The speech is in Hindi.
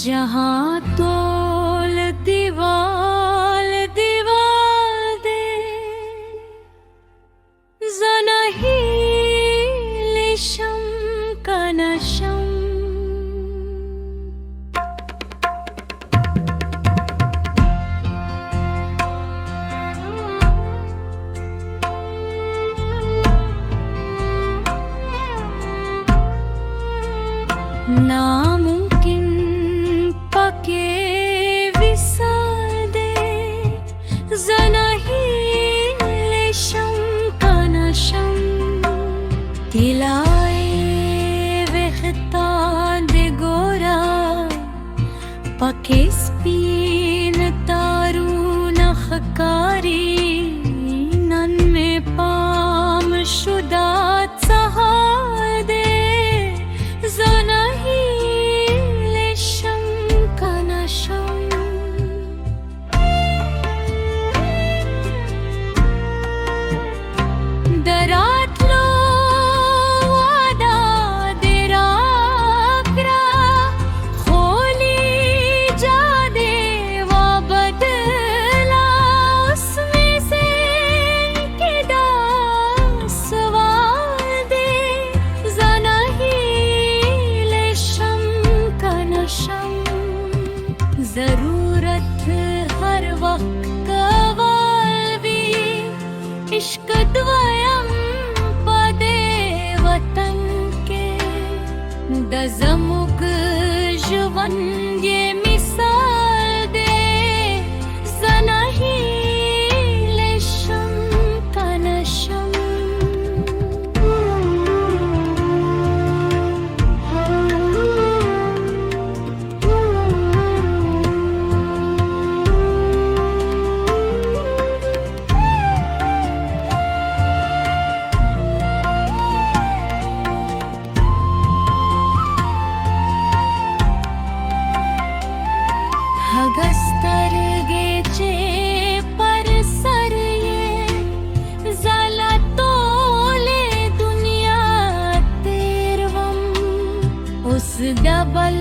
जहाँ तोल दीवाल दीवाल दे ज़नही लिशम कनशम नामुमकिन पके विसाल दे ज़नही लिशम कनशम तिलाए वेख्ता दे गोरा पके स्पीन तारू नखकारी नन में पाम शुदात सहाल दे ज़नही लिशम कनशम दरात लो वादा दिराकरा खोली जा दे वा बदला उसमें से किदा सवाल दे ज़नही लिशम कनशम ज़रूरत हर वक्त वालवी इश्क द्वयम पदे वतन के दज़मुग जुवन ये मिसाल दे ज़नही लिशम कनशम हगस्तरगेचे पर सर ये ज़ाला तोले दुनिया तेरवम उस डबल